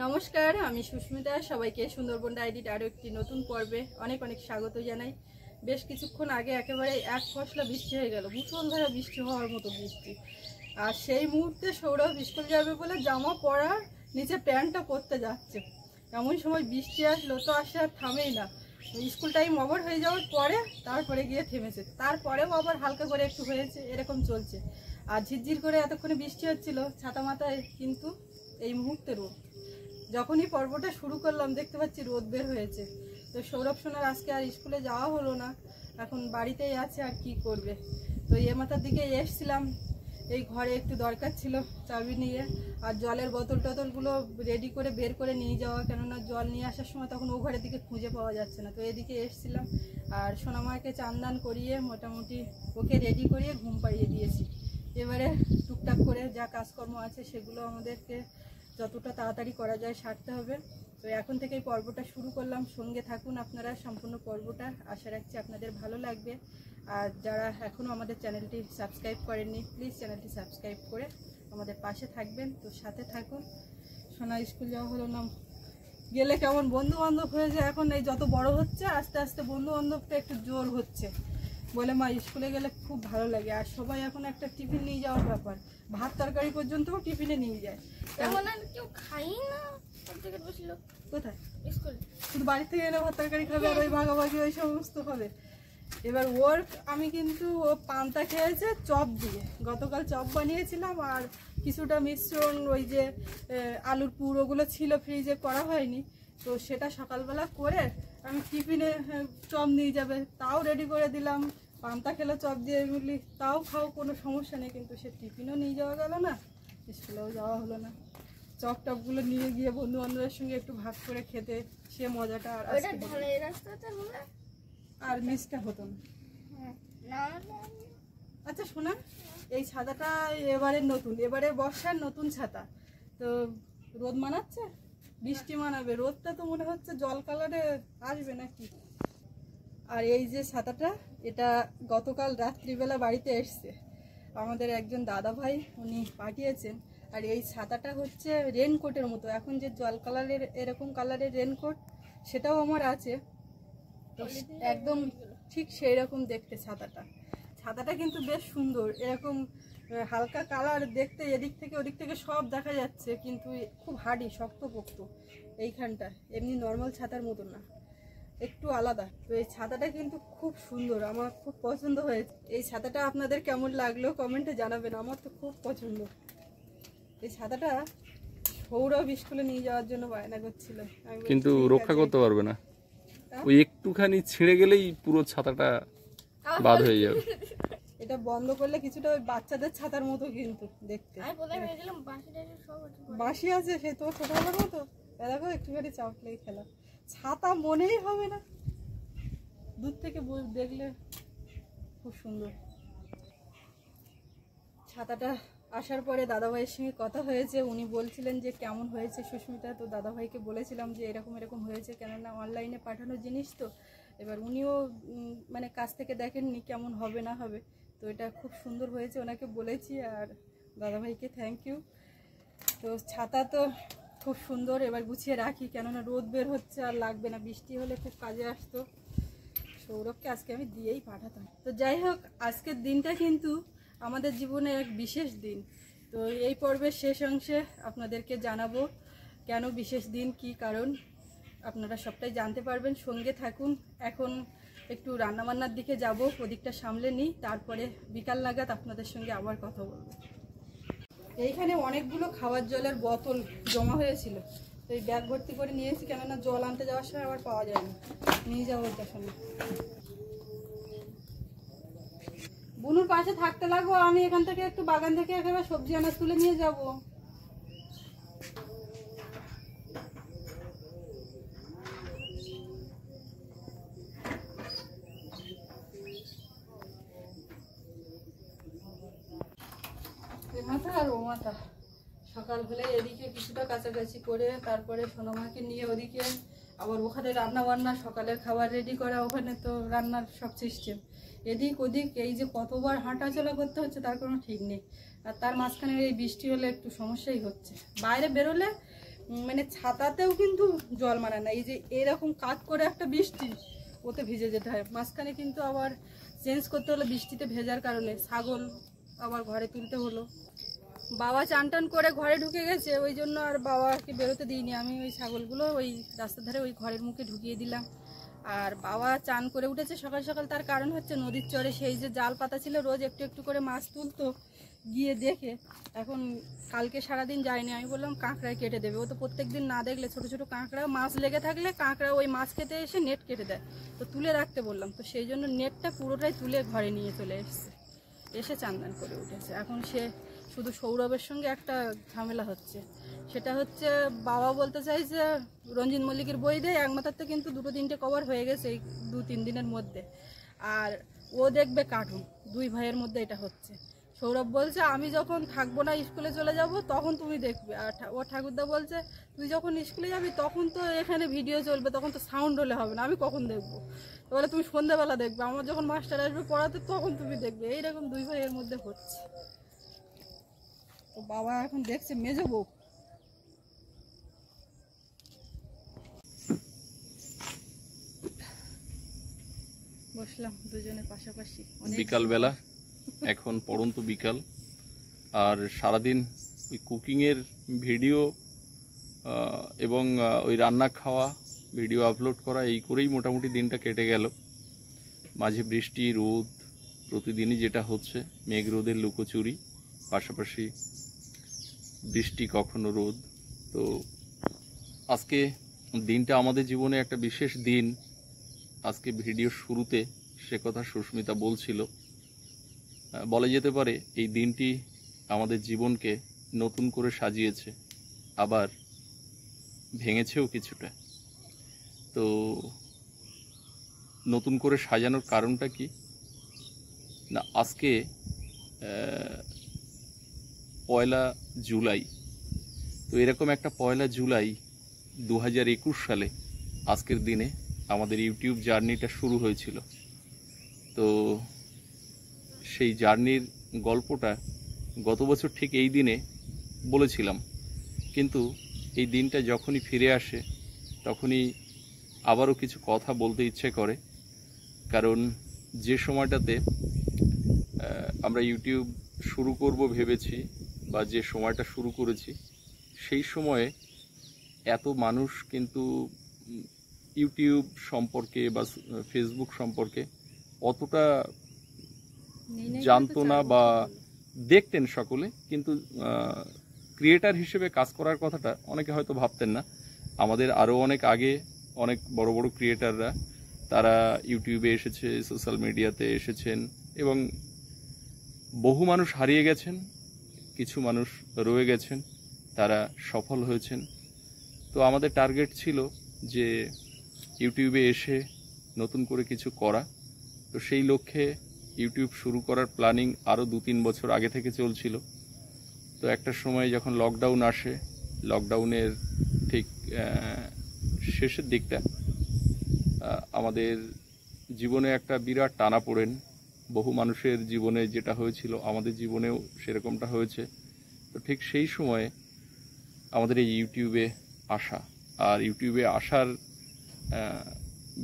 নমস্কার, আমি সুস্মিতা। সবাইকে সুন্দরবন ডায়েরির আরও একটি নতুন পর্বে অনেক অনেক স্বাগত জানাই। বেশ কিছুক্ষণ আগে একেবারে এক ফসলা বৃষ্টি হয়ে গেল, মুষলধারে বৃষ্টি হওয়ার মতো বৃষ্টি। আর সেই মুহূর্তে সৌরভ স্কুল যাবে বলে জামা পরা নিচে প্যান্টটা পরতে যাচ্ছে, এমন সময় বৃষ্টি আসলো। তো আসে আর থামেই না, স্কুল টাইম ওভার হয়ে যাওয়ার পরে তারপরে গিয়ে থেমেছে, তারপরেও আবার হালকা করে একটু হয়েছে, এরকম চলছে। আর ঝিরঝির করে এতক্ষণে বৃষ্টি হচ্ছিল ছাতা মাথায়, কিন্তু এই মুহূর্তে রোদ। যখনই পর্বটা শুরু করলাম দেখতে পাচ্ছি রোদ বের হয়েছে। তো সৌরভ সোনার আজকে আর স্কুলে যাওয়া হলো না, এখন বাড়িতেই আছে, আর কি করবে। তো মাথার দিকে এসছিলাম, এই ঘরে একটু দরকার ছিল চাবি নিয়ে, আর জলের বোতল টতলগুলো রেডি করে বের করে নিয়ে যাওয়া, কেননা জল নিয়ে আসার সময় তখন ও ঘরের দিকে খুঁজে পাওয়া যাচ্ছে না। তো এদিকে এসছিলাম, আর সোনামাকে চান করিয়ে মোটামুটি ওকে রেডি করিয়ে ঘুম পাড়িয়ে দিয়েছি। এবারে টুকটাক করে যা কাজকর্ম আছে সেগুলো আমাদেরকে যতটা তাড়াতাড়ি করা যায় সারতে হবে। তো এখন থেকেই পর্বটা শুরু করলাম, সঙ্গে থাকুন আপনারা সম্পূর্ণ পর্বটা। আশা রাখছি আপনাদের ভালো লাগবে। আর যারা এখনও আমাদের চ্যানেলটি সাবস্ক্রাইব করেননি, প্লিজ চ্যানেলটি সাবস্ক্রাইব করে আমাদের পাশে থাকবেন। তো সাথে থাকুন। সোনা স্কুল যাওয়া হলো না, গেলে কেমন বন্ধু বান্ধব হয়ে যায়। এখন এই যত বড় হচ্ছে আস্তে আস্তে বন্ধু বান্ধবটা একটু জোর হচ্ছে, বলে মা স্কুলে গেলে খুব ভালো লাগে। আর সবাই এখন একটা টিফিন নিয়ে যাওয়ার ব্যাপার, ভাত তরকারি পর্যন্তও টিফিনে নিয়ে যায়। কেউ খাই না, কোথায় স্কুলে শুধু বাড়ি থেকে এনে ভাত তরকারি খাবে, আর ওই ভাগাভাগি ওই সমস্ত হবে। এবার ওর আমি কিন্তু ও পান্তা খেয়েছে চপ দিয়ে, গতকাল চপ বানিয়েছিলাম, আর কিছুটা মিশ্রণ ওই যে আলুর পুর ওগুলো ছিল ফ্রিজে করা হয়নি, তো সেটা সকালবেলা করে আমি টিফিনে চপ নিয়ে যাবে তাও রেডি করে দিলাম। পান্তা খেলো চপ দিয়ে, এগুলি তাও খাও, কোনো সমস্যা নেই। কিন্তু সে টিফিনও নিয়ে যাওয়া গেল না, স্কুলেও যাওয়া হলো না। চপ টপগুলো নিয়ে গিয়ে বন্ধু বান্ধবের সঙ্গে একটু ভাগ করে খেতে সে মজাটা আর মিসটা হতো না। আচ্ছা শোনা, এই ছাতাটা এবারে নতুন, এবারে বর্ষার নতুন ছাতা, তো রোদ মানাচ্ছে, বৃষ্টি মানাবে, রোদটা তো মনে হচ্ছে জল কালারে আসবে নাকি। আর এই যে ছাতাটা, এটা গতকাল রাত্রিবেলা বাড়িতে এসছে আমাদের একজন দাদা ভাই, উনি পাঠিয়েছেন। আর এই ছাতাটা হচ্ছে রেনকোটের মতো, এখন যে জল কালারের এরকম কালারের রেনকোট সেটাও আমার আছে, তো একদম ঠিক সেই রকম দেখতে ছাতাটা কিন্তু বেশ সুন্দর, এরকম হালকা কালার দেখতে, এদিক থেকে ওদিক থেকে সব দেখা যাচ্ছে, কিন্তু খুব হার্ডি, শক্তপোক্ত এইখানটা, এমনি নর্মাল ছাতার মতো না, একটু আলাদা। তো এই ছাতাটা কিন্তু খুব সুন্দর, আমার খুব পছন্দ হয়েছে। এই ছাতাটা আপনাদের কেমন লাগলো কমেন্টে জানাবেন, আমার তো খুব পছন্দ। এই ছাতাটা সৌরভ স্কুলে নিয়ে যাওয়ার জন্য বায়না করছিল, কিন্তু রক্ষা করতে পারবে না, ওই একটুখানি ছিঁড়ে গেলেই পুরো ছাতাটা বাদ হয়ে যাবে। এটা বন্ধ করলে কিছুটা ওই বাচ্চাদের ছাতার মতো কিন্তু দেখতে, বাঁশি আছে সে তো ছোটবেলার মতো, দেখো একটুখানি চাপলেই খেলা, ছাতা মনেই হবে না, দূর থেকে দেখলে খুব সুন্দর। ছাতাটা আসার পরে দাদাভাইয়ের সঙ্গে কথা হয়েছে, উনি বলছিলেন যে কেমন হয়েছে সুস্মিতা। তো দাদাভাইকে বলেছিলাম যে এরকম এরকম হয়েছে, কেননা অনলাইনে পাঠানো জিনিস তো, এবার উনিও মানে কাছ থেকে দেখেননি কেমন হবে না হবে। তো এটা খুব সুন্দর হয়েছে, ওনাকে বলেছি, আর দাদাভাইকে থ্যাংক ইউ। তো ছাতা তো খুব সুন্দর, এবার গুছিয়ে রাখি, কেননা রোদ বের হচ্ছে আর লাগবে না, বৃষ্টি হলে খুব কাজে আসতো। সৌরভকে আজকে আমি দিয়েই পাঠাতাম। তো যাই হোক, আজকের দিনটা কিন্তু আমাদের জীবনে এক বিশেষ দিন। তো এই পর্বের শেষ অংশে আপনাদেরকে জানাবো কেন বিশেষ দিন, কি কারণ, আপনারা সবটাই জানতে পারবেন, সঙ্গে থাকুন। এখন একটু রান্নাবান্নার দিকে যাব, ওদিকটা সামলে নিই, তারপরে বিকাল নাগাদ আপনাদের সঙ্গে আবার কথা বলবো। এইখানে অনেকগুলো খাওয়ার জলের বোতল জমা হয়েছিল, তো এই ব্যাগ ভর্তি করে নিয়েছি, কেননা জল আনতে যাওয়ার সময় আবার পাওয়া যায় না, নিয়ে যাবো ওইটা সঙ্গে। বুনুর পাশে থাকতে লাগবো, আমি এখান থেকে একটু বাগান থেকে একেবারে সবজি আনাজ তুলে নিয়ে যাব। মাথা আর ও মাথা সকাল হলে এদিকে কিছুটা কাছাকাছি করে, তারপরে সোনামাকে নিয়ে ওদিকে আবার ওখানে রান্না বান্না, সকালের খাবার রেডি করা, ওখানে তো রান্নার সব সিস্টেম, এদিক ওদিক, এই যে কতবার হাঁটাচলা করতে হচ্ছে তার কোনো ঠিক নেই। আর তার মাঝখানে এই বৃষ্টি হলে একটু সমস্যাই হচ্ছে, বাইরে বেরোলে মানে ছাতাতেও কিন্তু জল মানে না, এই যে এরকম কাত করে একটা বৃষ্টি, ওতে ভিজে যেতে হয়। মাঝখানে কিন্তু আবার চেঞ্জ করতে হলো বৃষ্টিতে ভেজার কারণে, ছাগল আবার ঘরে তুলতে হলো। বাবা চান টান করে ঘরে ঢুকে গেছে, ওই জন্য আর বাবাকে বেরোতে দিইনি। আমি ওই ছাগলগুলো ওই রাস্তার ধারে ওই ঘরের মুখে ঢুকিয়ে দিলাম। আর বাবা চান করে উঠেছে সকাল সকাল, তার কারণ হচ্ছে নদীর চরে সেই যে জাল পাতা ছিল, রোজ একটু একটু করে মাছ তুলতো, গিয়ে দেখে এখন কালকে সারাদিন যায়নি। আমি বললাম কাঁকড়ায় কেটে দেবে, ও তো প্রত্যেক দিন না দেখলে ছোটো ছোটো কাঁকড়া মাছ লেগে থাকলে কাঁকড়া ওই মাছ খেতে এসে নেট কেটে দেয়, তো তুলে রাখতে বললাম। তো সেই জন্য নেটটা পুরোটাই তুলে ঘরে নিয়ে চলে এসছে, এসে চান্দান করে উঠেছে। এখন সে শুধু সৌরভের সঙ্গে একটা ঝামেলা হচ্ছে, সেটা হচ্ছে বাবা বলতে চাইছে রঞ্জিত মল্লিকের বই দেয় এক মাথার, তো কিন্তু 2-3টে কভার হয়ে গেছে এই 2-3 দিনের মধ্যে। আর ও দেখবে কার্টুন, 2 ভাইয়ের মধ্যে এটা হচ্ছে। সৌরভ বলছে আমি যখন থাকবো না, স্কুলে চলে যাব, তখন তুমি দেখবে। আর ও ঠাকুরদা বলছে তুই যখন স্কুলে যাবি তখন তো এখানে ভিডিও চলবে, তখন তো সাউন্ড হলে হবে না, আমি কখন দেখবো? বলে তুমি সন্ধ্যাবেলা দেখবে, আমার যখন মাস্টার আসবে পড়াতে তখন তুমি দেখবে। এইরকম 2 ভাইয়ের মধ্যে হচ্ছে। তো বাবা এখন দেখছে মেজো বউ। বসলাম দুজনে পাশাপাশি, বিকালবেলা, এখন পড়ন্ত বিকাল, আর সারাদিন ওই কুকিংয়ের ভিডিও এবং ওই রান্না খাওয়া ভিডিও আপলোড করা, এই করেই মোটামুটি দিনটা কেটে গেল। মাঝে বৃষ্টি, রোদ, প্রতিদিনই যেটা হচ্ছে, মেঘ রোদের লুকোচুরি, পাশাপাশি বৃষ্টি কখনো রোদ। তো আজকে দিনটা আমাদের জীবনে একটা বিশেষ দিন। আজকে ভিডিওর শুরুতে সে কথা সুস্মিতা বলছিল, বলা যেতে পারে এই দিনটি আমাদের জীবনকে নতুন করে সাজিয়েছে, আবার ভেঙেছেও কিছুটা। তো নতুন করে সাজানোর কারণটা কি না, আজকে 1 জুলাই। তো এরকম একটা 1 জুলাই 2021 সালে আজকের দিনে আমাদের ইউটিউব জার্নিটা শুরু হয়েছিল। তো সেই জার্নির গল্পটা গত বছর ঠিক এই দিনে বলেছিলাম, কিন্তু এই দিনটা যখনই ফিরে আসে তখনই আবারও কিছু কথা বলতে ইচ্ছে করে। কারণ যে সময়টাতে আমরা ইউটিউব শুরু করব ভেবেছি, বা যে সময়টা শুরু করেছি, সেই সময়ে এত মানুষ কিন্তু ইউটিউব সম্পর্কে বা ফেসবুক সম্পর্কে অতটা জানতো না, বা দেখতেন সকলে, কিন্তু ক্রিয়েটার হিসেবে কাজ করার কথাটা অনেকে হয়তো ভাবতেন না। আমাদের আরও অনেক আগে অনেক বড় বড় ক্রিয়েটাররা তারা ইউটিউবে এসেছে, সোশ্যাল মিডিয়াতে এসেছেন, এবং বহু মানুষ হারিয়ে গেছেন, কিছু মানুষ রয়ে গেছেন, তারা সফল হয়েছেন। তো আমাদের টার্গেট ছিল যে ইউটিউবে এসে নতুন করে কিছু করা। তো সেই লক্ষ্যে ইউটিউব শুরু করার প্ল্যানিং আরও 2-3 বছর আগে থেকে চলছিল। তো একটা সময় যখন লকডাউন আসে, লকডাউনের ঠিক শেষের দিকটা আমাদের জীবনে একটা বিরাট টানাপোড়েন। বহু মানুষের জীবনে যেটা হয়েছিল আমাদের জীবনেও সেরকমটা হয়েছে। তো ঠিক সেই সময়ে আমাদের এই ইউটিউবে আসা, আর ইউটিউবে আসার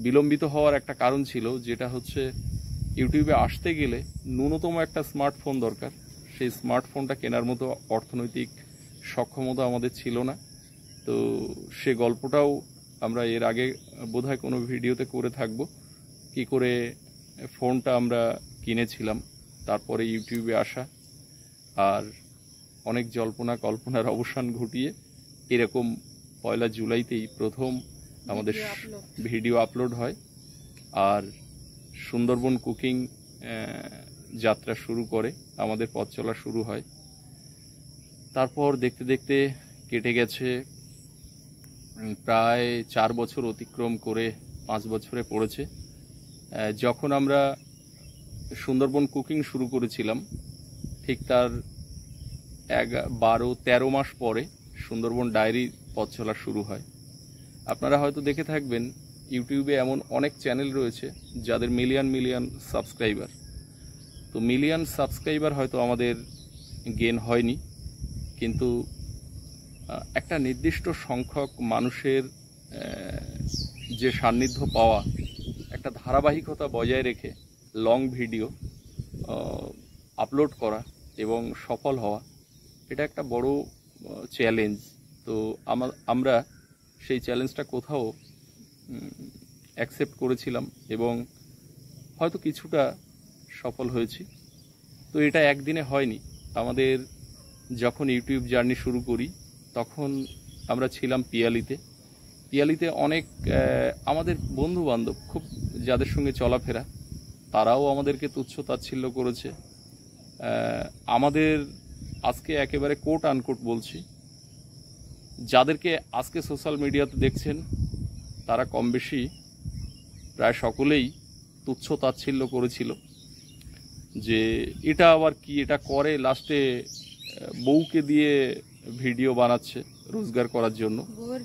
বিলম্বিত হওয়ার একটা কারণ ছিল, যেটা হচ্ছে ইউটিউবে আসতে গেলে ন্যূনতম একটা স্মার্টফোন দরকার। সেই স্মার্টফোনটা কেনার মতো অর্থনৈতিক সক্ষমতা আমাদের ছিল না। তো সে গল্পটাও আমরা এর আগে বোধহয় কোনো ভিডিওতে করে থাকব, কি করে ফোনটা আমরা কিনেছিলাম, তারপরে ইউটিউবে আসা, আর অনেক জল্পনা কল্পনার অবসান ঘটিয়ে এরকম 1 জুলাইতেই প্রথম আমাদের ভিডিও আপলোড হয়, আর সুন্দরবন কুকিং যাত্রা শুরু করে, আমাদের পথ চলা শুরু হয়। তারপর দেখতে দেখতে কেটে গেছে প্রায় 4 বছর, অতিক্রম করে 5 বছরে পড়েছে। যখন আমরা সুন্দরবন কুকিং শুরু করেছিলাম, ঠিক তার 12-13 মাস পরে সুন্দরবন ডায়েরির পথ চলা শুরু হয়। আপনারা হয়তো দেখে থাকবেন ইউটিউবে এমন অনেক চ্যানেল রয়েছে যাদের মিলিয়ন সাবস্ক্রাইবার। তো মিলিয়ন সাবস্ক্রাইবার হয়তো আমাদের গেইন হয়নি, কিন্তু একটা নির্দিষ্ট সংখ্যক মানুষের যে সান্নিধ্য পাওয়া, একটা ধারাবাহিকতা বজায় রেখে লং ভিডিও আপলোড করা এবং সফল হওয়া, এটা একটা বড় চ্যালেঞ্জ। তো আমরা সেই চ্যালেঞ্জটা কোথাও অ্যাকসেপ্ট করেছিলাম এবং হয়তো কিছুটা সফল হয়েছি। তো এটা একদিনে হয়নি। আমাদের যখন ইউটিউব জার্নি শুরু করি তখন আমরা ছিলাম পিয়ালিতে অনেক আমাদের বন্ধু বান্ধব খুব যাদের সঙ্গে চলাফেরা, তারাও আমাদেরকে তুচ্ছ তাচ্ছিল্য করেছে। আমাদের আজকে একেবারে কোট আনকোট বলছি, যাদেরকে আজকে সোশ্যাল মিডিয়াতে দেখছেন তারা কম বেশি প্রায় সকলেই তুচ্ছ তাচ্ছিল্য করেছিল যে এটা আবার কি, এটা করে লাস্টে বউকে দিয়ে ভিডিও বানাচ্ছে রোজগার করার জন্য, বউয়ের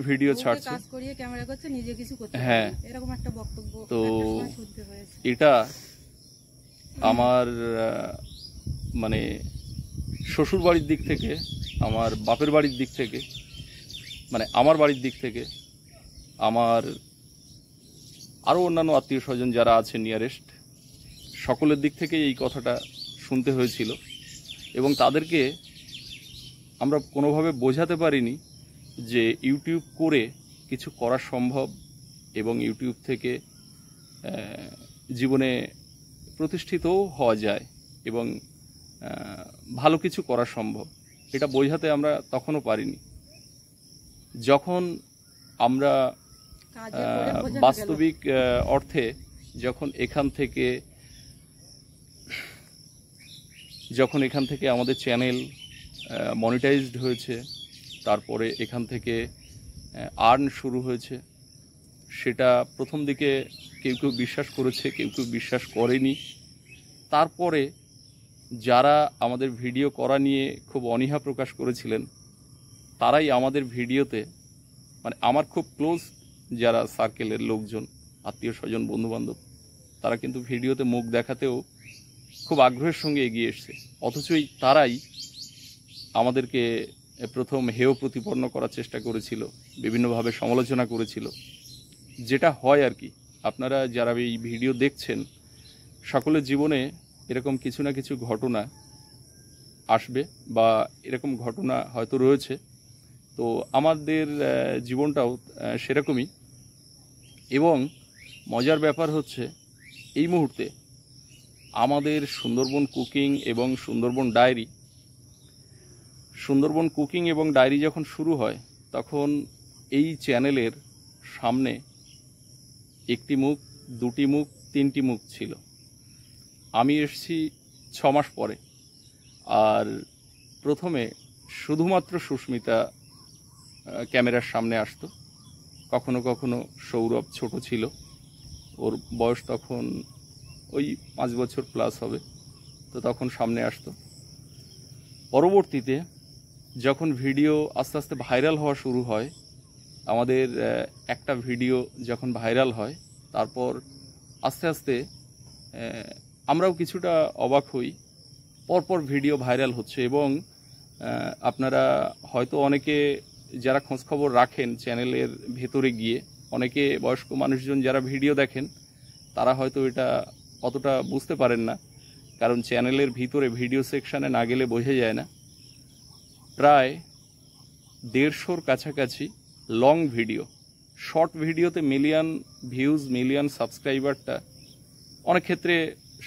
ভিডিও ছাড়ছে, কাজ করিয়ে ক্যামেরা করছে, নিজে কিছু করতে হ্যাঁ, এরকম একটা বক্তব্য তো শুনতে হয়েছে। এটা আমার মানে শ্বশুর বাড়ির দিক থেকে, আমার বাপের বাড়ির দিক থেকে, মানে আমার বাড়ির দিক থেকে, আমার আরও অন্যান্য আত্মীয় স্বজন যারা আছে নিয়ারেস্ট, সকলের দিক থেকে এই কথাটা শুনতে হয়েছিল এবং তাদেরকে আমরা কোনোভাবে বোঝাতে পারিনি যে ইউটিউব করে কিছু করা সম্ভব এবং ইউটিউব থেকে জীবনে প্রতিষ্ঠিতও হওয়া যায় এবং ভালো কিছু করা সম্ভব, এটা বোঝাতে আমরা তখনও পারিনি। যখন আমরা বাস্তবিক অর্থে যখন এখান থেকে আমাদের চ্যানেল মনিটাইজড হয়েছে, তারপরে এখান থেকে আর্ন শুরু হয়েছে, সেটা প্রথম দিকে কেউ কেউ বিশ্বাস করেছে, কেউ কেউ বিশ্বাস করেনি। তারপরে যারা আমাদের ভিডিও করা নিয়ে খুব অনীহা প্রকাশ করেছিলেন, তারাই আমাদের ভিডিওতে, মানে আমার খুব ক্লোজ যারা সার্কেলের লোকজন, আত্মীয় স্বজন, বন্ধুবান্ধব, তারা কিন্তু ভিডিওতে মুখ দেখাতেও খুব আগ্রহের সঙ্গে এগিয়ে এসছে। অথচই তারাই আমাদেরকে প্রথম হেয় প্রতিপন্ন করার চেষ্টা করেছিল, বিভিন্নভাবে সমালোচনা করেছিল। যেটা হয় আর কি, আপনারা যারা এই ভিডিও দেখছেন সকলের জীবনে এরকম কিছু না কিছু ঘটনা আসবে বা এরকম ঘটনা হয়তো রয়েছে। তো আমাদের জীবনটাও সেরকমই। এবং মজার ব্যাপার হচ্ছে এই মুহূর্তে আমাদের সুন্দরবন কুকিং এবং সুন্দরবন ডায়েরি যখন শুরু হয় তখন এই চ্যানেলের সামনে একটি মুখ, দুটি মুখ, তিনটি মুখ ছিল। আমি এসেছি 6 মাস পরে, আর প্রথমে শুধুমাত্র সুস্মিতা ক্যামেরার সামনে আসতো। কখনো কখনো সৌরভ ছোট ছিল, ওর বয়স তখন ওই 5 বছর প্লাস হবে, তো তখন সামনে আসতো। পরবর্তীতে যখন ভিডিও আস্তে আস্তে ভাইরাল হওয়া শুরু হয়, আমাদের একটা ভিডিও যখন ভাইরাল হয়, তারপর আস্তে আস্তে আমরাও কিছুটা অবাক হই, পরপর ভিডিও ভাইরাল হচ্ছে। এবং আপনারা হয়তো অনেকে যারা খোঁজখবর রাখেন চ্যানেলের ভেতরে গিয়ে, অনেকে বয়স্ক মানুষজন যারা ভিডিও দেখেন, তারা হয়তো এটা অতটা বুঝতে পারেন না, কারণ চ্যানেলের ভিতরে ভিডিও সেকশানে না গেলে বোঝা যায় না। প্রায় 150-র কাছাকাছি লং ভিডিও, শর্ট ভিডিওতে মিলিয়ন ভিউজ, মিলিয়ন সাবস্ক্রাইবারটা অনেক ক্ষেত্রে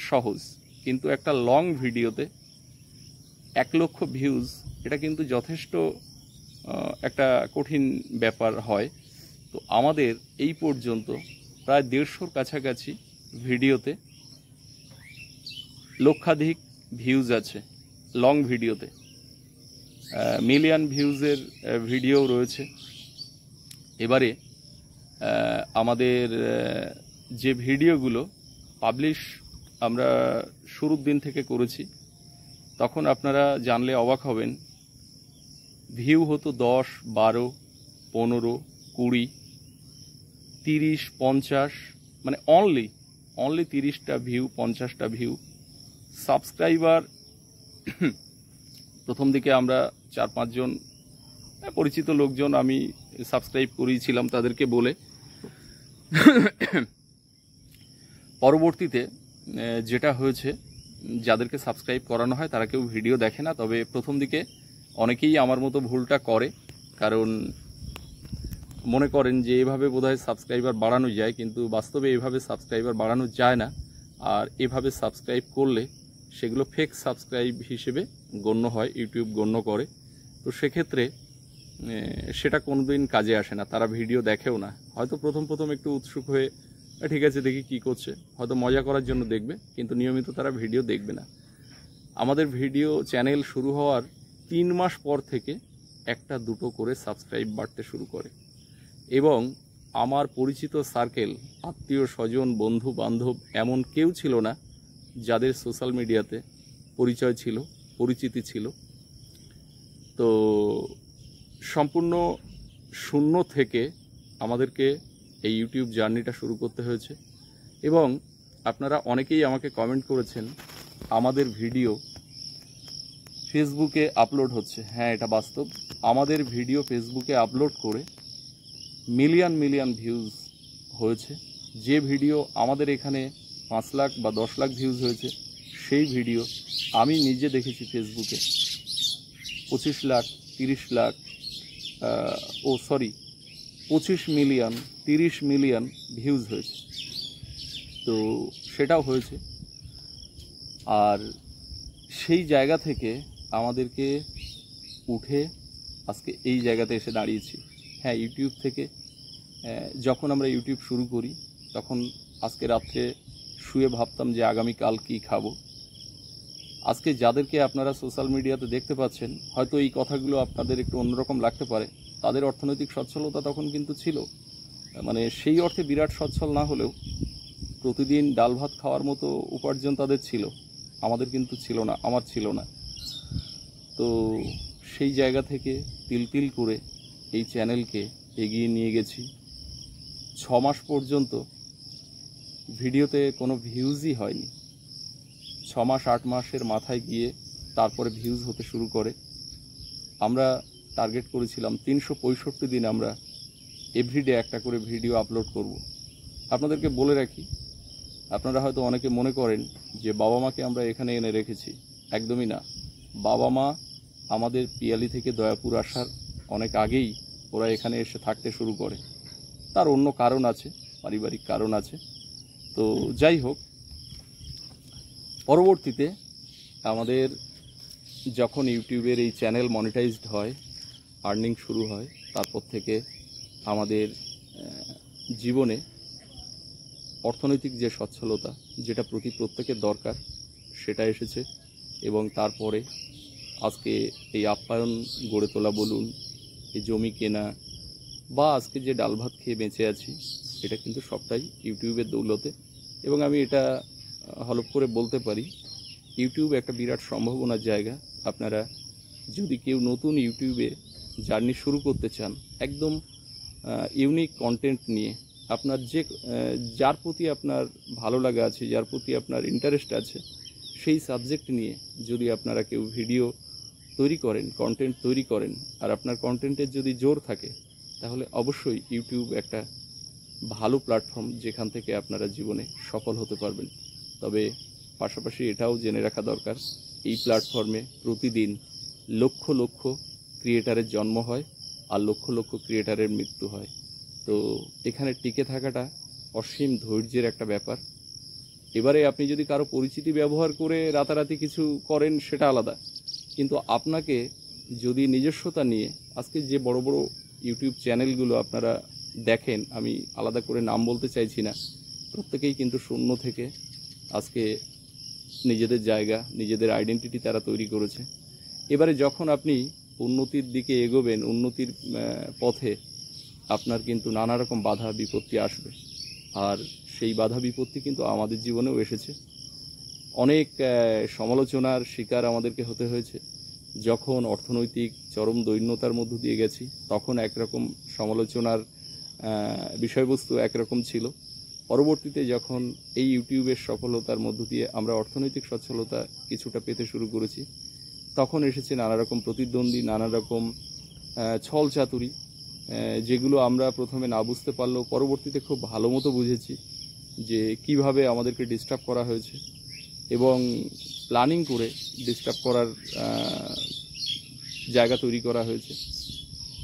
সহজ, কিন্তু একটা লং ভিডিওতে 1 লক্ষ ভিউজ, এটা কিন্তু যথেষ্ট একটা কঠিন ব্যাপার হয়। তো আমাদের এই পর্যন্ত প্রায় 150-র কাছাকাছি ভিডিওতে লক্ষাধিক ভিউজ আছে, লং ভিডিওতে মিলিয়ন ভিউজের ভিডিও রয়েছে। এবারে আমাদের যে ভিডিওগুলো পাবলিশ আমরা শুরুর দিন থেকে করেছি, তখন আপনারা জানলে অবাক হবেন, ভিউ হতো 10, 12, 15, 20, 30, 50, মানে অনলি 30টা ভিউ, 50টা ভিউ। সাবস্ক্রাইবার প্রথম দিকে আমরা 4-5 জন পরিচিত লোকজন আমি সাবস্ক্রাইব করিয়েছিলাম তাদেরকে বলে। পরবর্তীতে যেটা হয়েছে, যাদেরকে সাবস্ক্রাইব করানো হয় তারা কেউ ভিডিও দেখে না। তবে প্রথম দিকে অনেকেই আমার মতো ভুলটা করে, কারণ মনে করেন যে এভাবে বোধহয় সাবস্ক্রাইবার বাড়ানো যায়, কিন্তু বাস্তবে এভাবে সাবস্ক্রাইবার বাড়ানো যায় না। আর এভাবে সাবস্ক্রাইব করলে সেগুলো ফেক সাবস্ক্রাইব হিসেবে গণ্য হয়, ইউটিউব গণ্য করে। তো সেক্ষেত্রে সেটা কোনোদিন কাজে আসে না, তারা ভিডিও দেখেও না। হয়তো প্রথম একটু উৎসুক হয়ে ঠিক আছে দেখি কি করছে, হয়তো মজা করার জন্য দেখবে, কিন্তু নিয়মিত তারা ভিডিও দেখবে না। আমাদের ভিডিও চ্যানেল শুরু হওয়ার 3 মাস পর থেকে 1-2 করে সাবস্ক্রাইব বাড়তে শুরু করে, এবং আমার পরিচিত সার্কেল, আত্মীয় স্বজন, বন্ধু বান্ধব এমন কেউ ছিল না যাদের সোশ্যাল মিডিয়াতে পরিচয় ছিল, পরিচিতি ছিল। তো সম্পূর্ণ শূন্য থেকে আমাদেরকে এই ইউটিউব জার্নিটা শুরু করতে হয়েছে। এবং আপনারা অনেকেই আমাকে কমেন্ট করেছেন আমাদের ভিডিও ফেসবুকে আপলোড হচ্ছে। হ্যাঁ, এটা বাস্তব। আমাদের ভিডিও ফেসবুকে আপলোড করে মিলিয়ন ভিউজ হয়েছে। যে ভিডিও আমাদের এখানে 5 লাখ বা 10 লাখ ভিউজ হয়েছে, সেই ভিডিও আমি নিজে দেখেছি ফেসবুকে 25 lakh 30 lakh 25 million 30 million views হয়েছে। তো সেটাও হয়েছে। আর সেই জায়গা থেকে আমাদেরকে উঠে আজকে এই জায়গাতে এসে দাঁড়িয়েছি। হ্যাঁ, ইউটিউব থেকে যখন আমরা ইউটিউব শুরু করি তখন আজকে রাত্রে শুয়ে ভাবতাম যে আগামীকাল কি খাবো। আজকে যাদেরকে আপনারা সোশ্যাল মিডিয়াতে দেখতে পাচ্ছেন, হয়তো এই কথাগুলো আপনাদের একটু অন্যরকম লাগতে পারে, তাদের অর্থনৈতিক সচ্ছলতা তখন কিন্তু ছিল, মানে সেই অর্থে বিরাট সচ্ছল না হলেও প্রতিদিন ডাল ভাত খাওয়ার মতো উপার্জন তাদের ছিল। আমাদের কিন্তু ছিল না, আমার ছিল না। তো সেই জায়গা থেকে তিল করে এই চ্যানেলকে এগিয়ে নিয়ে গেছি। 6 মাস পর্যন্ত ভিডিওতে কোনো ভিউজই হয়নি। 6 মাস 8 মাসের মাথায় গিয়ে তারপরে ভিউজ হতে শুরু করে। আমরা টার্গেট করেছিলাম 365 দিন আমরা এভরিডে একটা করে ভিডিও আপলোড করব। আপনাদেরকে বলে রাখি, আপনারা হয়তো অনেকে মনে করেন যে বাবা মাকে আমরা এখানে এনে রেখেছি। একদমই না। বাবা মা আমাদের পিয়ালি থেকে দয়াপুর আসার অনেক আগেই ওরা এখানে এসে থাকতে শুরু করে। তার অন্য কারণ আছে, পারিবারিক কারণ আছে। তো যাই হোক, পরবর্তীতে আমাদের যখন ইউটিউবের এই চ্যানেল মনিটাইজড হয়, আর্নিং শুরু হয়, তারপর থেকে আমাদের জীবনে অর্থনৈতিক যে সচ্ছলতা, যেটা প্রত্যেকের দরকার, সেটা এসেছে। এবং তারপরে আজকে এই আপ্যায়ন গড়ে তোলা বলুন, এই জমি কেনা, বা আজকে যে ডাল ভাত খেয়ে বেঁচে আছি, এটা কিন্তু সবটাই ইউটিউবের দৌলতে। এবং আমি এটা হলফ করে বলতে পারি, ইউটিউব একটা বিরাট সম্ভাবনার জায়গা। আপনারা যদি কেউ নতুন ইউটিউবে জার্নি শুরু করতে চান, একদম ইউনিক কন্টেন্ট নিয়ে, আপনার যার প্রতি আপনার ভালো লাগা আছে, যার প্রতি আপনার ইন্টারেস্ট আছে, সেই সাবজেক্ট নিয়ে যদি আপনারা কেউ ভিডিও তৈরি করেন, কন্টেন্ট তৈরি করেন, আর আপনার কন্টেন্টের যদি জোর থাকে, তাহলে অবশ্যই ইউটিউব একটা ভালো প্ল্যাটফর্ম, যেখান থেকে আপনারা জীবনে সফল হতে পারবেন। তবে পাশাপাশি এটাও জেনে রাখা দরকার, এই প্ল্যাটফর্মে প্রতিদিন লক্ষ লক্ষ ক্রিয়েটারের জন্ম হয় আর লক্ষ লক্ষ ক্রিয়েটারের মৃত্যু হয়। তো এখানে টিকে থাকাটা অসীম ধৈর্যের একটা ব্যাপার। এবারে আপনি যদি কারো পরিচিতি ব্যবহার করে রাতারাতি কিছু করেন, সেটা আলাদা, কিন্তু আপনাকে যদি নিজস্বতা নিয়ে, আজকে যে বড় বড় ইউটিউব চ্যানেলগুলো আপনারা দেখেন, আমি আলাদা করে নাম বলতে চাইছি না, প্রত্যেকেই কিন্তু শূন্য থেকে আজকে নিজেদের জায়গা, নিজেদের আইডেন্টিটি তারা তৈরি করেছে। এবারে যখন আপনি উন্নতির দিকে এগোবেন, উন্নতির পথে আপনার কিন্তু নানা রকম বাধা বিপত্তি আসবে। আর সেই বাধা বিপত্তি কিন্তু আমাদের জীবনেও এসেছে। অনেক সমালোচনার শিকার আমাদেরকে হতে হয়েছে। যখন অর্থনৈতিক চরম দৈন্যতার মধ্য দিয়ে গেছি, তখন একরকম সমালোচনার বিষয়বস্তু একরকম ছিল। পরবর্তীতে যখন এই ইউটিউবের সফলতার মধ্য দিয়ে আমরা অর্থনৈতিক সচ্ছলতা কিছুটা পেতে শুরু করেছি, তখন এসেছে নানা রকম প্রতিদ্বন্দ্বী, নানা রকম ছল চাতুরি, যেগুলো আমরা প্রথমে না বুঝতে পারলেও পরবর্তীতে খুব ভালো মতো বুঝেছি যে কিভাবে আমাদেরকে ডিস্টার্ব করা হয়েছে এবং প্ল্যানিং করে ডিস্টার্ব করার জায়গা তৈরি করা হয়েছে।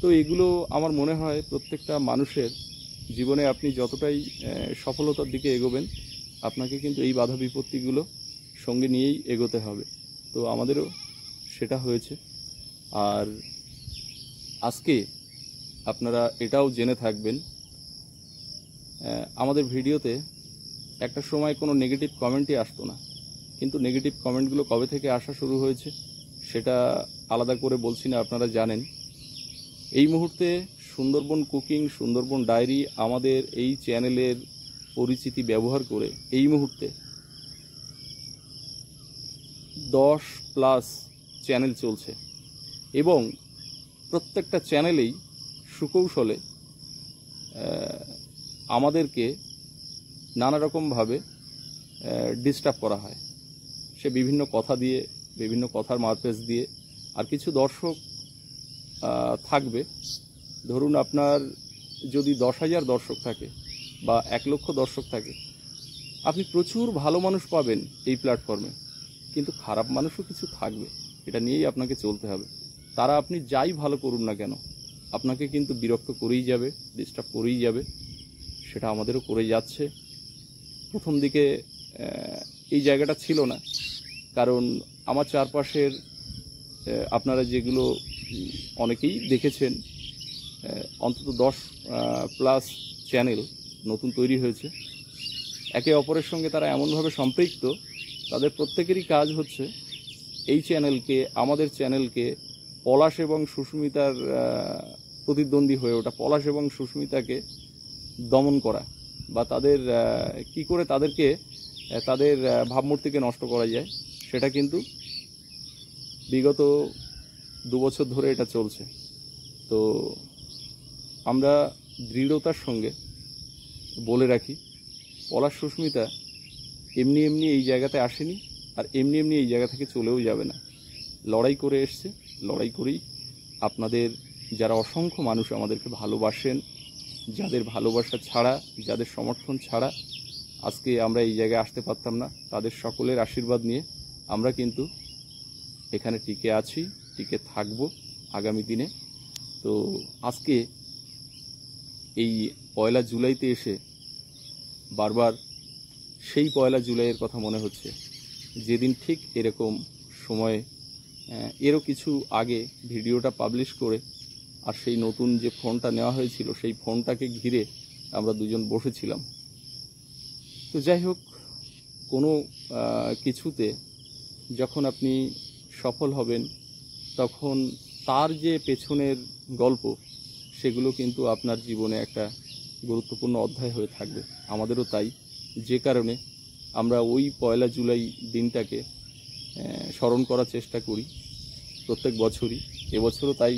তো এগুলো আমার মনে হয় প্রত্যেকটা মানুষের জীবনে আপনি যতটাই সফলতার দিকে এগোবেন, আপনাকে কিন্তু এই বাধা বিপত্তিগুলো সঙ্গে নিয়েই এগোতে হবে। তো আমাদেরও সেটা হয়েছে। আর আজকে আপনারা এটাও জেনে থাকবেন, আমাদের ভিডিওতে একটা সময় কোনো নেগেটিভ কমেন্টই আসতো না, কিন্তু নেগেটিভ কমেন্টগুলো কবে থেকে আসা শুরু হয়েছে সেটা আলাদা করে বলছি না, আপনারা জানেন। এই মুহূর্তে সুন্দরবন কুকিং, সুন্দরবন ডায়েরি আমাদের এই চ্যানেলের পরিচিতি ব্যবহার করে এই মুহূর্তে 10+ চ্যানেল চলছে এবং প্রত্যেকটা চ্যানেলেই সুকৌশলে আমাদেরকে নানা রকমভাবে ডিস্টার্ব করা হয়। সে বিভিন্ন কথা দিয়ে, বিভিন্ন কথার মারপেচ দিয়ে। আর কিছু দর্শক থাকবে, ধরুন আপনার যদি 10,000 দর্শক থাকে বা 1 লক্ষ দর্শক থাকে, আপনি প্রচুর ভালো মানুষ পাবেন এই প্ল্যাটফর্মে, কিন্তু খারাপ মানুষও কিছু থাকবে, এটা নিয়েই আপনাকে চলতে হবে। তারা আপনি যাই ভালো করুন না কেন আপনাকে কিন্তু বিরক্ত করেই যাবে, ডিস্টার্ব করেই যাবে। সেটা আমাদেরও করে যাচ্ছে। প্রথম দিকে এই জায়গাটা ছিল না, কারণ আমার চারপাশের আপনারা যেগুলো অনেকেই দেখেছেন, অন্তত 10+ চ্যানেল নতুন তৈরি হয়েছে। একে অপরের সঙ্গে তারা এমনভাবে সম্পৃক্ত, তাদের প্রত্যেকেরই কাজ হচ্ছে এই চ্যানেলকে, আমাদের চ্যানেলকে পলাশ এবং সুস্মিতার প্রতিদ্বন্দ্বী হয়ে ওঠা, পলাশ এবং সুস্মিতাকে দমন করা বা তাদের কি করে তাদেরকে তাদের ভাবমূর্তিকে নষ্ট করা যায়, সেটা কিন্তু বিগত 2 বছর ধরে এটা চলছে। তো আমরা দৃঢ়তার সঙ্গে বলে রাখি, পলাশ সুস্মিতা এমনি এমনি এই জায়গাতে আসেনি, আর এমনি এমনি এই জায়গা থেকে চলেও যাবে না। লড়াই করে এসছে, লড়াই করেই আপনাদের যারা অসংখ্য মানুষ আমাদেরকে ভালোবাসেন, যাদের ভালোবাসা ছাড়া, যাদের সমর্থন ছাড়া আজকে আমরা এই জায়গায় আসতে পারতাম না, তাদের সকলের আশীর্বাদ নিয়ে আমরা কিন্তু এখানে টিকে আছি, টিকে থাকব আগামী দিনে। তো আজকে এই 1 জুলাইতে এসে বারবার সেই 1 জুলাইয়ের কথা মনে হচ্ছে, যেদিন ঠিক এরকম সময়ে এরও কিছু আগে ভিডিওটা পাবলিশ করে আর সেই নতুন যে ফোনটা নেওয়া হয়েছিল সেই ফোনটাকে ঘিরে আমরা দুজন বসেছিলাম। তো যাই হোক, কোনো কিছুতে যখন আপনি সফল হবেন তখন তার যে পেছনের গল্প সেগুলো কিন্তু আপনার জীবনে একটা গুরুত্বপূর্ণ অধ্যায় হয়ে থাকবে। আমাদেরও তাই, যে কারণে আমরা ওই 1 জুলাই দিনটাকে স্মরণ করার চেষ্টা করি প্রত্যেক বছরই, এবছরও তাই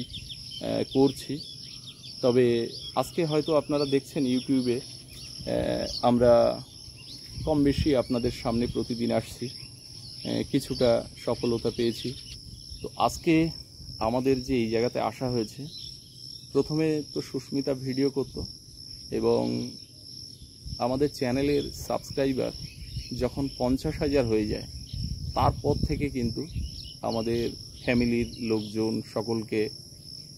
করছি। তবে আজকে হয়তো আপনারা দেখছেন ইউটিউবে আমরা কম বেশি আপনাদের সামনে প্রতিদিন আসছি, কিছুটা সফলতা পেয়েছি। তো আজকে আমাদের যে এই জায়গাতে আসা হয়েছে, প্রথমে তো সুস্মিতা ভিডিও করত এবং আমাদের চ্যানেলের সাবস্ক্রাইবার যখন 50,000 হয়ে যায় তারপর থেকে কিন্তু আমাদের ফ্যামিলির লোকজন সকলকে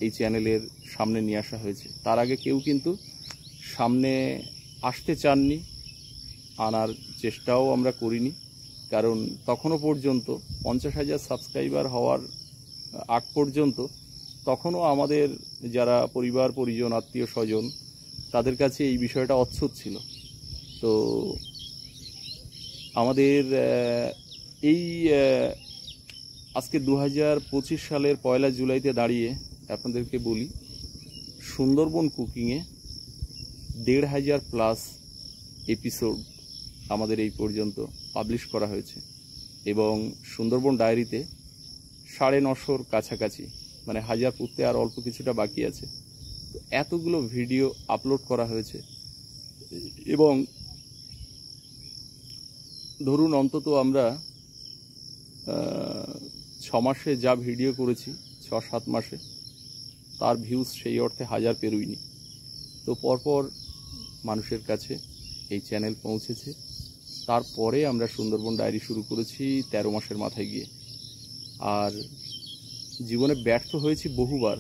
এই চ্যানেলের সামনে নিয়ে আসা হয়েছে। তার আগে কেউ কিন্তু সামনে আসতে চাননি, আনার চেষ্টাও আমরা করিনি, কারণ তখনও পর্যন্ত 50,000 সাবস্ক্রাইবার হওয়ার আগ পর্যন্ত তখনও আমাদের যারা পরিবার পরিজন, আত্মীয় স্বজন, তাদের কাছে এই বিষয়টা অচ্ছুত ছিল। তো আমাদের এই আজকে 2025 সালের 1 জুলাইতে দাঁড়িয়ে আপনাদেরকে বলি, সুন্দরবন কুকিংয়ে 1,500+ এপিসোড আমাদের এই পর্যন্ত পাবলিশ করা হয়েছে এবং সুন্দরবন ডায়েরিতে 950-র কাছাকাছি, মানে 1000 পুরতে আর অল্প কিছুটা বাকি আছে। তো এতগুলো ভিডিও আপলোড করা হয়েছে এবং ধরুন অন্তত আমরা 6 মাসে যা ভিডিও করেছি 6-7 মাসে তার ভিউজ সেই অর্থে 1000 পেরোয়নি। তো পরপর মানুষের কাছে এই চ্যানেল পৌঁছেছে। তারপরে আমরা সুন্দরবন ডায়েরি শুরু করেছি 13 মাসের মাথায় গিয়ে। আর জীবনে ব্যর্থ হয়েছি বহুবার,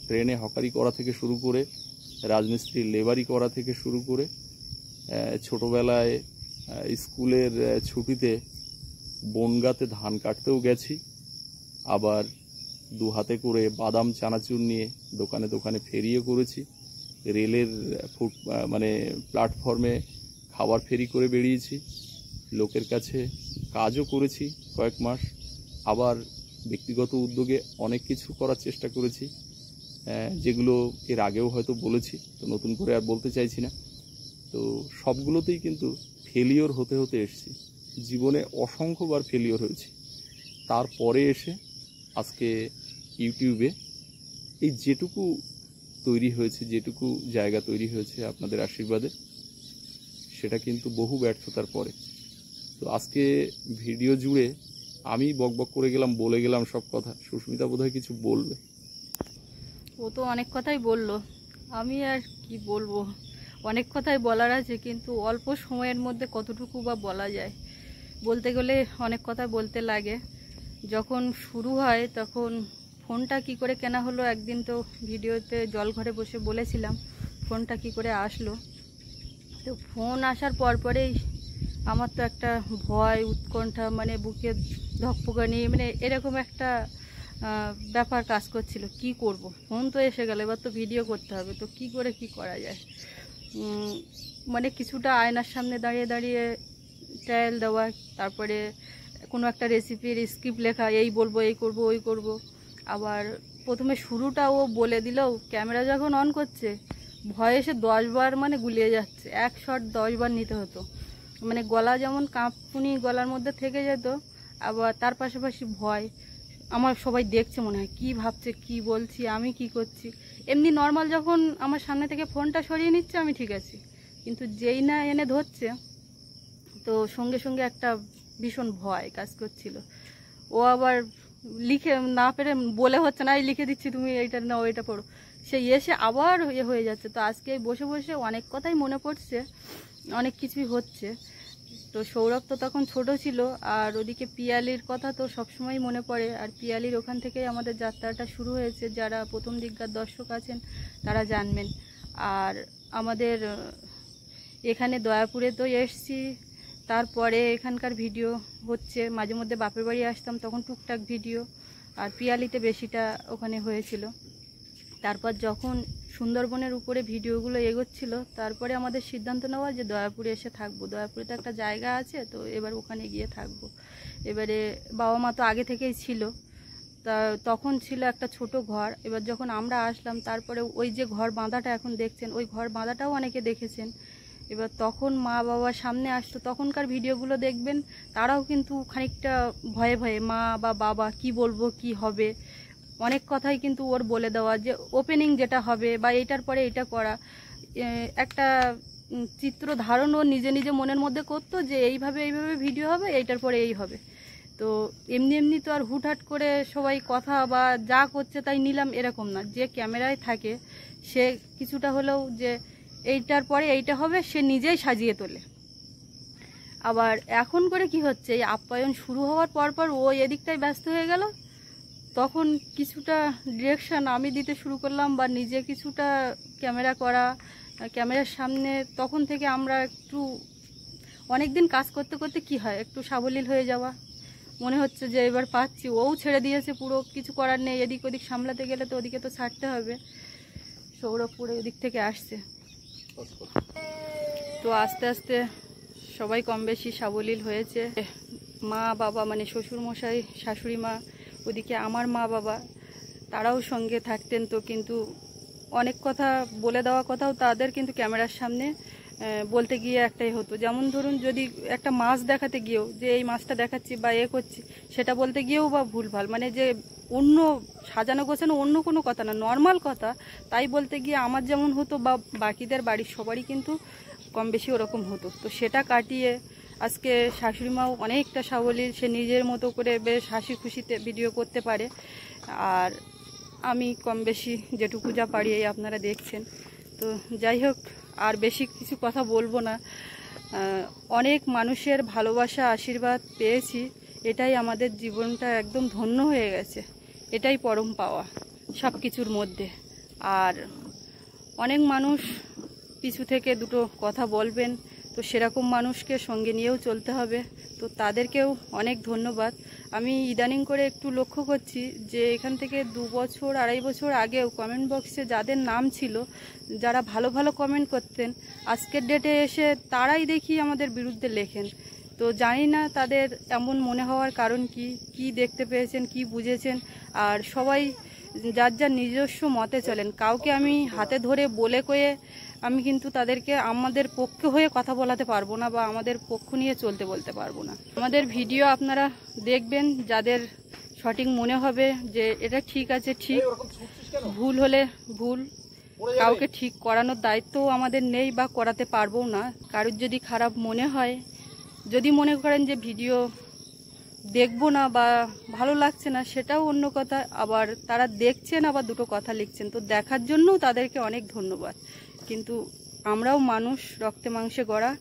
ট্রেনে হকারি করা থেকে শুরু করে, রাজমিস্ত্রির লেবারি করা থেকে শুরু করে, ছোটোবেলায় স্কুলের ছুটিতে বনগাঁতে ধান কাটতেও গেছি, আবার 2 হাতে করে বাদাম চানাচুর নিয়ে দোকানে দোকানে ফেরিও করেছি, রেলের প্ল্যাটফর্মে খাবার ফেরি করে বেরিয়েছি, লোকের কাছে কাজও করেছি কয়েক মাস, আবার ব্যক্তিগত উদ্যোগে অনেক কিছু করার চেষ্টা করেছি, যেগুলো এর আগেও হয়তো বলেছি, তো নতুন করে আর বলতে চাইছি না। তো সবগুলোতেই কিন্তু ফেলিওর হতে হতে এসেছি, জীবনে অসংখ্যবার ফেলিওর হয়েছি। তারপরে এসে আজকে ইউটিউবে এই যেটুকু তৈরি হয়েছে, যেটুকু জায়গা তৈরি হয়েছে আপনাদের আশীর্বাদে, সেটা কিন্তু বহু ব্যর্থতার পরে। তো আজকে ভিডিও জুড়ে আমি বকবক করে গেলাম, বলে গেলাম সব কথা, সুস্মিতা বোধহয় কিছু বলবে। ও তো অনেক কথাই বললো, আমি আর কি বলবো, অনেক কথাই বলার আছে, কিন্তু অল্প সময়ের মধ্যে কতটুকু বা বলা যায়। বলতে গেলে অনেক কথা বলতে লাগে। যখন শুরু হয় তখন ফোনটা কি করে কেনা হলো, একদিন তো ভিডিওতে জল ঘরে বসে বলেছিলাম ফোনটা কি করে আসলো। তো ফোন আসার পরেই আমার তো একটা ভয়, উৎকণ্ঠা, মানে বুকে ধকপকানি, মানে এরকম একটা ব্যাপার কাজ করছিল। কি করব, ফোন তো এসে গেল, এবার তো ভিডিও করতে হবে, তো কি করে কি করা যায়। মানে কিছুটা আয়নার সামনে দাঁড়িয়ে দাঁড়িয়ে ট্রায়াল দেওয়া, তারপরে কোনো একটা রেসিপির স্ক্রিপ্ট লেখা, এই বলবো, এই করব, ওই করব। আবার প্রথমে শুরুটা ও বলে দিলেও ক্যামেরা যখন অন করছে ভয়েসে 10 বার মানে গুলিয়ে যাচ্ছে, এক শট 10 বার নিতে হতো। মানে গলা যেমন কাঁপুনি গলার মধ্যে থেকে যেত, আবার তার পাশাপাশি ভয়, আমার সবাই দেখছে মনে হয়, কি ভাবছে, কি বলছি, আমি কি করছি। এমনি নর্মাল যখন আমার সামনে থেকে ফোনটা সরিয়ে নিচ্ছে আমি ঠিক আছি, কিন্তু যেই না এনে ধরছে তো সঙ্গে সঙ্গে একটা ভীষণ ভয় কাজ করছিল। ও আবার লিখে না পেরে বলে হচ্ছে না, এই লিখে দিচ্ছি, তুমি এইটা নাও, ওইটা পড়ো, সে এসে আবার হয়ে যাচ্ছে। তো আজকে বসে বসে অনেক কথাই মনে পড়ছে, অনেক কিছুই হচ্ছে। তো সৌরভ তো তখন ছোট ছিল, আর ওদিকে পিয়ালির কথা তো সবসময় মনে পড়ে। আর পিয়ালির ওখান থেকেই আমাদের যাত্রাটা শুরু হয়েছে, যারা প্রথম দিককার দর্শক আছেন তারা জানবেন। আর আমাদের এখানে দয়াপুরে তো এসছি, তারপরে এখানকার ভিডিও হচ্ছে, মাঝে মধ্যে বাপের বাড়ি আসতাম তখন টুকটাক ভিডিও, আর পিয়ালিতে বেশিটা ওখানে হয়েছিল। তারপর যখন সুন্দরবনের উপরে ভিডিওগুলো এগোচ্ছিল, তারপরে আমাদের সিদ্ধান্ত নেওয়া যে দয়াপুরে এসে থাকবো, দয়াপুরে তো একটা জায়গা আছে, তো এবার ওখানে গিয়ে থাকবো। এবারে বাবা মা তো আগে থেকেই ছিল, তা তখন ছিল একটা ছোট ঘর। এবার যখন আমরা আসলাম, তারপরে ওই যে ঘর বাঁধাটা এখন দেখছেন, ওই ঘর বাঁধাটাও অনেকে দেখেছেন। এবার তখন মা বাবার সামনে আসতো, তখনকার ভিডিওগুলো দেখবেন, তারাও কিন্তু খানিকটা ভয়ে ভয়ে, মা বা বাবা কি বলবো, কি হবে, অনেক কথাই কিন্তু ওর বলে দেওয়া, যে ওপেনিং যেটা হবে বা এইটার পরে এটা করা, একটা চিত্র ধারণ ও নিজে নিজে মনের মধ্যে করতো, যে এইভাবে এইভাবে ভিডিও হবে, এইটার পরে এই হবে। তো এমনি এমনি তো আর হুটহাট করে সবাই কথা বা যা করছে তাই নিলাম এরকম না। যে ক্যামেরায় থাকে সে কিছুটা হলেও যে এইটার পরে এইটা হবে সে নিজেই সাজিয়ে তোলে। আবার এখন করে কি হচ্ছে, এই আপ্যায়ন শুরু হওয়ার পর ও এদিকটাই ব্যস্ত হয়ে গেল, তখন কিছুটা ডিরেকশন আমি দিতে শুরু করলাম, বা নিজে কিছুটা ক্যামেরা করা, ক্যামেরার সামনে। তখন থেকে আমরা একটু অনেক দিন কাজ করতে করতে কি হয়, একটু সাবলীল হয়ে যাওয়া, মনে হচ্ছে যে এবার পাচ্ছি। ও ছেড়ে দিয়েছে পুরো, কিছু করার নেই, এদিক ওদিক সামলাতে গেলে তো ওদিকে তো ছাড়তে হবে। সৌরভপুরে ওদিক থেকে আসছে, তো আস্তে আস্তে সবাই কম বেশি সাবলীল হয়েছে। মা বাবা মানে শ্বশুরমশাই, শাশুড়ি মা, ওদিকে আমার মা বাবা, তারাও সঙ্গে থাকতেন। তো কিন্তু অনেক কথা বলে দেওয়া কথাও তাদের কিন্তু ক্যামেরার সামনে বলতে গিয়ে একটাই হতো। যেমন ধরুন, যদি একটা মাছ দেখাতে গিয়েও যে এই মাছটা দেখাচ্ছি বা এ করছি, সেটা বলতে গিয়েও বা ভুলভাল, মানে যে অন্য সাজানো গোছানো অন্য কোনো কথা না, নর্মাল কথা, তাই বলতে গিয়ে আমার যেমন হতো বা বাকিদের বাড়ির সবারই কিন্তু কম বেশি ওরকম হতো। তো সেটা কাটিয়ে আজকে শাশুড়ি মাও অনেকটা সাবলীল, সে নিজের মতো করে বেশ হাসি খুশিতে ভিডিও করতে পারে। আর আমি কম বেশি যেটুকু যা পারি এই আপনারা দেখছেন। তো যাই হোক, আর বেশি কিছু কথা বলবো না। অনেক মানুষের ভালোবাসা আশীর্বাদ পেয়েছি, এটাই আমাদের জীবনটা একদম ধন্য হয়ে গেছে। এটাই পরম পাওয়া সব কিছুর মধ্যে। আর অনেক মানুষ পিছু থেকে দুটো কথা বলবেন, তো সেরকম মানুষকে সঙ্গে নিয়েও চলতে হবে। তো তাদেরকেও অনেক ধন্যবাদ। আমি ইদানিং করে একটু লক্ষ্য করছি যে এখান থেকে 2 বছর 2.5 বছর আগেও কমেন্ট বক্সে যাদের নাম ছিল, যারা ভালো ভালো কমেন্ট করতেন, আজকের ডেটে এসে তারাই দেখি আমাদের বিরুদ্ধে লেখেন। তো জানি না তাদের এমন মনে হওয়ার কারণ কি দেখতে পেয়েছেন, কি বুঝেছেন। আর সবাই যার যার নিজস্ব মতে চলেন। কাউকে আমি হাতে ধরে বলে কয়ে আমি কিন্তু তাদেরকে আমাদের পক্ষ হয়ে কথা বলাতে পারবো না, বা আমাদের পক্ষ নিয়ে চলতে বলতে পারবো না। আমাদের ভিডিও আপনারা দেখবেন, যাদের সঠিক মনে হবে যে এটা ঠিক আছে ঠিক, ভুল হলে ভুল। কাউকে ঠিক করানোর দায়িত্বও আমাদের নেই, বা করাতে পারবো না। কারোর যদি খারাপ মনে হয়, যদি মনে করেন যে ভিডিও দেখবো না বা ভালো লাগছে না, সেটাও অন্য কথা। আবার তারা দেখছেন, আবার দুটো কথা লিখছেন, তো দেখার জন্যও তাদেরকে অনেক ধন্যবাদ। কিন্তু আমরাও মানুষ, রক্তে মাংসে গড়া।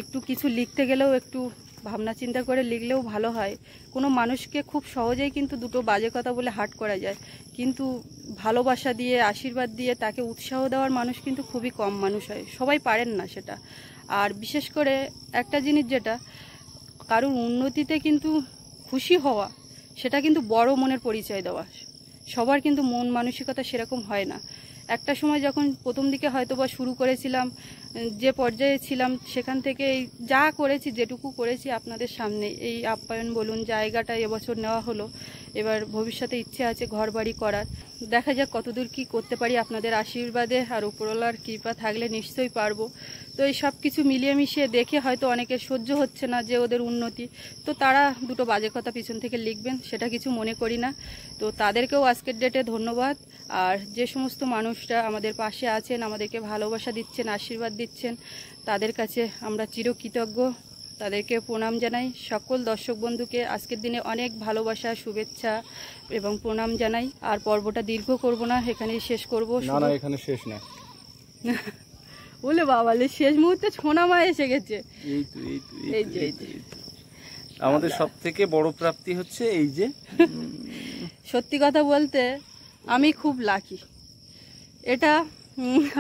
একটু কিছু লিখতে গেলেও একটু ভাবনা চিন্তা করে লিখলেও ভালো হয়। কোনো মানুষকে খুব সহজেই কিন্তু দুটো বাজে কথা বলে হার্ট করা যায়, কিন্তু ভালোবাসা দিয়ে, আশীর্বাদ দিয়ে তাকে উৎসাহ দেওয়ার মানুষ কিন্তু খুবই কম মানুষ হয়। সবাই পারেন না সেটা। আর বিশেষ করে একটা জিনিস, যেটা কারোর উন্নতিতে কিন্তু খুশি হওয়া, সেটা কিন্তু বড় মনের পরিচয় দেওয়া। সবার কিন্তু মন মানসিকতা সেরকম হয় না। একটা সময় যখন প্রথম দিকে হয়তো বা শুরু করেছিলাম, যে পর্যায়ে ছিলাম, সেখান থেকে এই যা করেছি, যেটুকু করেছি আপনাদের সামনে, এই আপ্যায়ন বলুন, জায়গাটা এবছর নেওয়া হলো। এবার ভবিষ্যতে ইচ্ছে আছে ঘর বাড়ি করার। দেখা যাক কতদূর কি করতে পারি। আপনাদের আশীর্বাদে আর উপরওয়ালার কৃপা থাকলে নিশ্চয়ই পারবো। তো এই সব কিছু মিলিয়ে মিশিয়ে দেখে হয়তো অনেকের সহ্য হচ্ছে না যে ওদের উন্নতি, তো তারা দুটো বাজে কথা পিছন থেকে লিখবেন, সেটা কিছু মনে করি না। তো তাদেরকেও আজকের ডেটে ধন্যবাদ। আর যে সমস্ত মানুষরা আমাদের পাশে আছেন, আমাদেরকে ভালোবাসা দিচ্ছেন, আশীর্বাদ দিচ্ছেন, তাদের কাছে আমরা চিরকৃতজ্ঞ। তাদেরকে প্রণাম জানাই। সকল দর্শক বন্ধুকে আজকের দিনে অনেক ভালোবাসা, শুভেচ্ছা এবং প্রণাম জানাই। আর পর্বটা দীর্ঘ করব না, এখানেই শেষ করব। না, এখানে শেষ না। বলে বাবালে, শেষ মুহূর্তে ছোনা মা এসে গেছে। এই যে আমাদের সব থেকে বড় প্রাপ্তি হচ্ছে এই যে। সত্যি কথা বলতে আমি খুব লাকি। এটা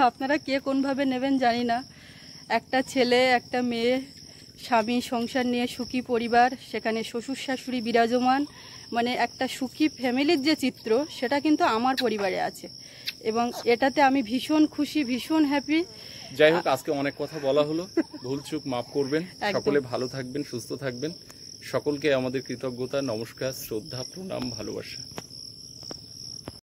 আপনারা কে কোনভাবে নেবেন জানি না। একটা ছেলে, একটা মেয়ে, স্বামী, সংসার নিয়ে সুখী পরিবার, সেখানে শ্বশুর শাশুড়ি বিরাজমান, মানে একটা সুখী ফ্যামিলির যে চিত্র, সেটা কিন্তু আমার পরিবারে আছে। এবং এটাতে আমি ভীষণ খুশি, ভীষণ হ্যাপি। যাই হোক, আজকে অনেক কথা বলা হলো, ভুল চুক মাফ করবেন। সকলে ভালো থাকবেন, সুস্থ থাকবেন। সকলকে আমাদের কৃতজ্ঞতা, নমস্কার, শ্রদ্ধা, প্রণাম, ভালোবাসা।